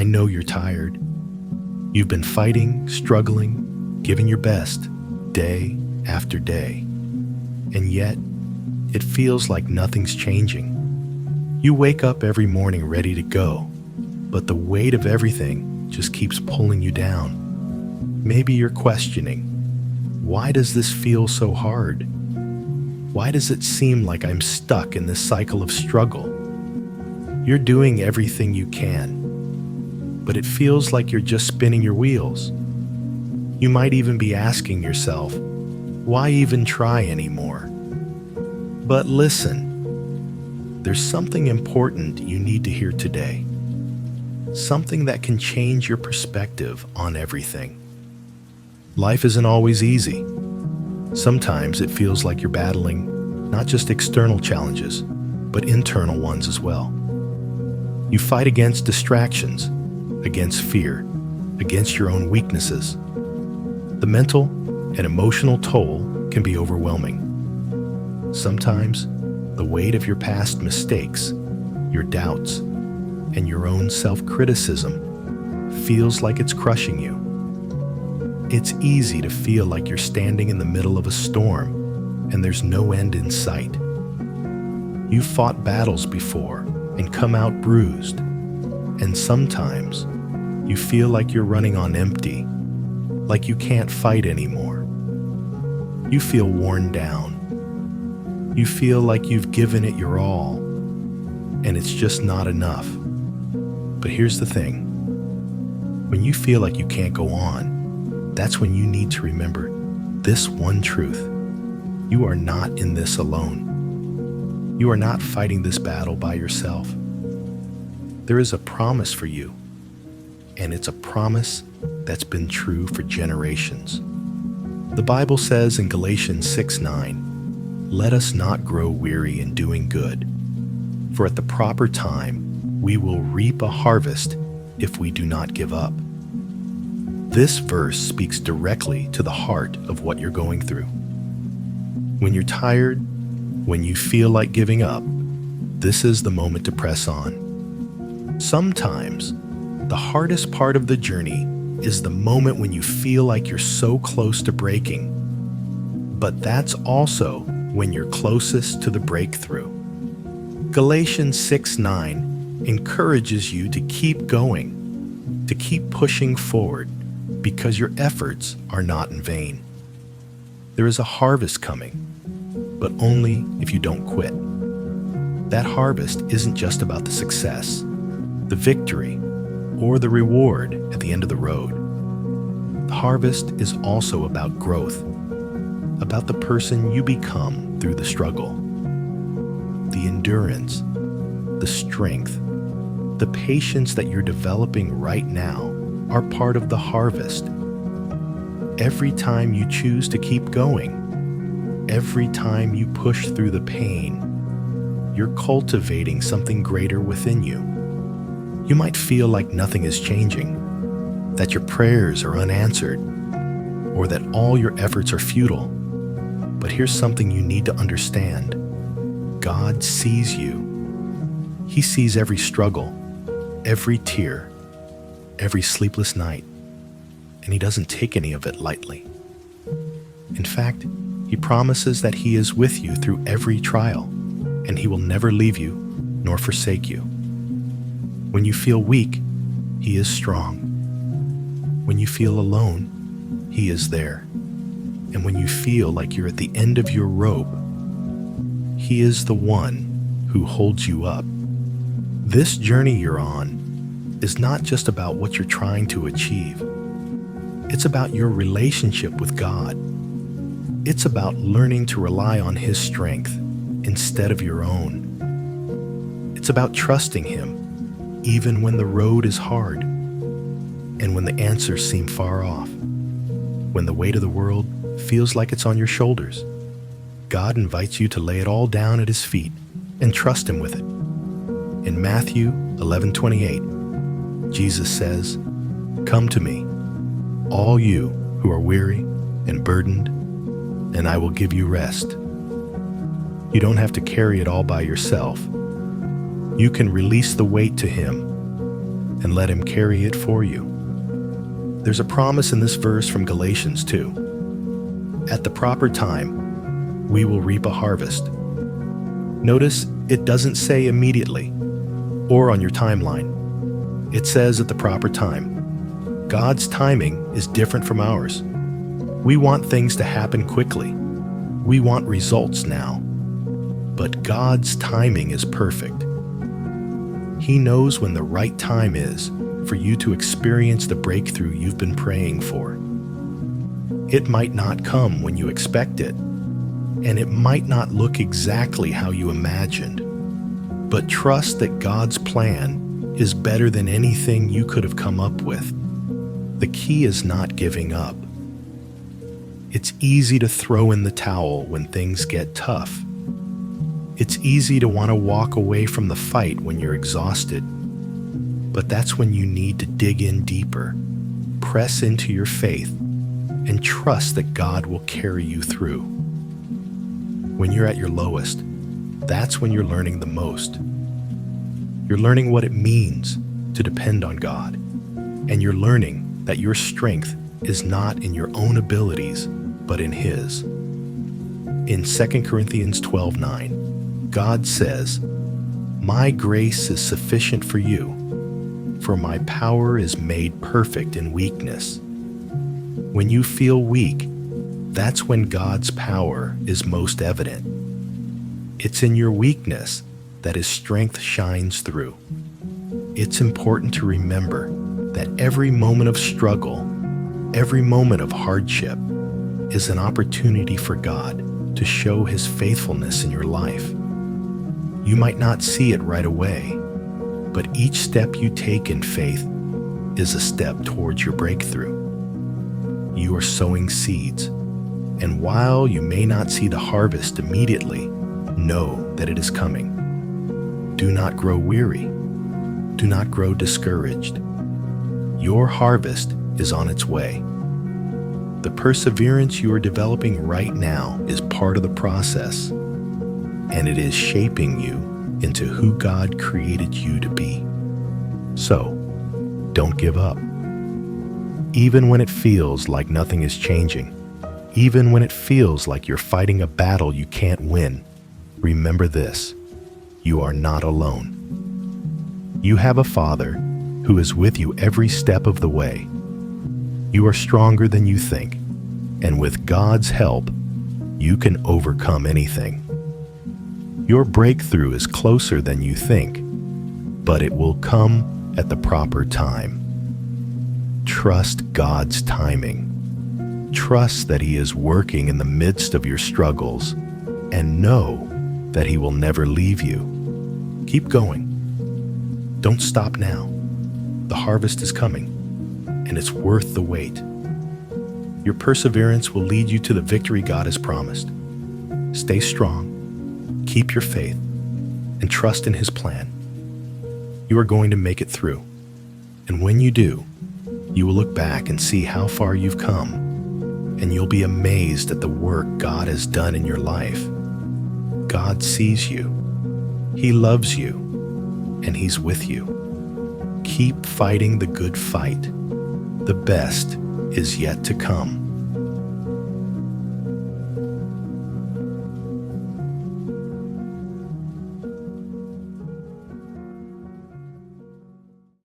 I know you're tired. You've been fighting, struggling, giving your best, day after day. And yet, it feels like nothing's changing. You wake up every morning ready to go, but the weight of everything just keeps pulling you down. Maybe you're questioning, why does this feel so hard? Why does it seem like I'm stuck in this cycle of struggle? You're doing everything you can, but it feels like you're just spinning your wheels. You might even be asking yourself, why even try anymore? But listen, there's something important you need to hear today. Something that can change your perspective on everything. Life isn't always easy. Sometimes it feels like you're battling not just external challenges, but internal ones as well. You fight against distractions, against fear, against your own weaknesses. The mental and emotional toll can be overwhelming. Sometimes, the weight of your past mistakes, your doubts, and your own self-criticism feels like it's crushing you. It's easy to feel like you're standing in the middle of a storm and there's no end in sight. You've fought battles before and come out bruised, and sometimes you feel like you're running on empty, like you can't fight anymore. You feel worn down. You feel like you've given it your all, and it's just not enough. But here's the thing. When you feel like you can't go on, that's when you need to remember this one truth. You are not in this alone. You are not fighting this battle by yourself. There is a promise for you, and it's a promise that's been true for generations. The Bible says in Galatians 6:9, "Let us not grow weary in doing good, for at the proper time we will reap a harvest if we do not give up." This verse speaks directly to the heart of what you're going through. When you're tired, when you feel like giving up, this is the moment to press on. Sometimes, the hardest part of the journey is the moment when you feel like you're so close to breaking. But that's also when you're closest to the breakthrough. Galatians 6:9 encourages you to keep going, to keep pushing forward, because your efforts are not in vain. There is a harvest coming, but only if you don't quit. That harvest isn't just about the success, the victory, or the reward at the end of the road. The harvest is also about growth, about the person you become through the struggle. The endurance, the strength, the patience that you're developing right now are part of the harvest. Every time you choose to keep going, every time you push through the pain, you're cultivating something greater within you. You might feel like nothing is changing, that your prayers are unanswered, or that all your efforts are futile. But here's something you need to understand. God sees you. He sees every struggle, every tear, every sleepless night, and He doesn't take any of it lightly. In fact, He promises that He is with you through every trial, and He will never leave you nor forsake you. When you feel weak, He is strong. When you feel alone, He is there. And when you feel like you're at the end of your rope, He is the one who holds you up. This journey you're on is not just about what you're trying to achieve. It's about your relationship with God. It's about learning to rely on His strength instead of your own. It's about trusting Him even when the road is hard and when the answers seem far off. When the weight of the world feels like it's on your shoulders, God invites you to lay it all down at His feet and trust Him with it. In Matthew 11:28, Jesus says, "Come to me, all you who are weary and burdened, and I will give you rest." You don't have to carry it all by yourself. You can release the weight to Him and let Him carry it for you. There's a promise in this verse from Galatians too. At the proper time, we will reap a harvest. Notice it doesn't say immediately or on your timeline. It says at the proper time. God's timing is different from ours. We want things to happen quickly. We want results now. But God's timing is perfect. He knows when the right time is for you to experience the breakthrough you've been praying for. It might not come when you expect it, and it might not look exactly how you imagined. But trust that God's plan is better than anything you could have come up with. The key is not giving up. It's easy to throw in the towel when things get tough. It's easy to want to walk away from the fight when you're exhausted. But that's when you need to dig in deeper, press into your faith, and trust that God will carry you through. When you're at your lowest, that's when you're learning the most. You're learning what it means to depend on God, and you're learning that your strength is not in your own abilities, but in His. In 2 Corinthians 12:9, God says, "My grace is sufficient for you, for my power is made perfect in weakness." When you feel weak, that's when God's power is most evident. It's in your weakness that His strength shines through. It's important to remember that every moment of struggle, every moment of hardship, is an opportunity for God to show His faithfulness in your life. You might not see it right away, but each step you take in faith is a step towards your breakthrough. You are sowing seeds, and while you may not see the harvest immediately, know that it is coming. Do not grow weary. Do not grow discouraged. Your harvest is on its way. The perseverance you are developing right now is part of the process, and it is shaping you into who God created you to be. So, don't give up. Even when it feels like nothing is changing, even when it feels like you're fighting a battle you can't win, remember this: you are not alone. You have a Father who is with you every step of the way. You are stronger than you think, and with God's help, you can overcome anything. Your breakthrough is closer than you think, but it will come at the proper time. Trust God's timing. Trust that He is working in the midst of your struggles, and know that He will never leave you. Keep going. Don't stop now. The harvest is coming, and it's worth the wait. Your perseverance will lead you to the victory God has promised. Stay strong, keep your faith, and trust in His plan. You are going to make it through, and when you do, you will look back and see how far you've come, and you'll be amazed at the work God has done in your life. God sees you, He loves you, and He's with you. Keep fighting the good fight. The best is yet to come.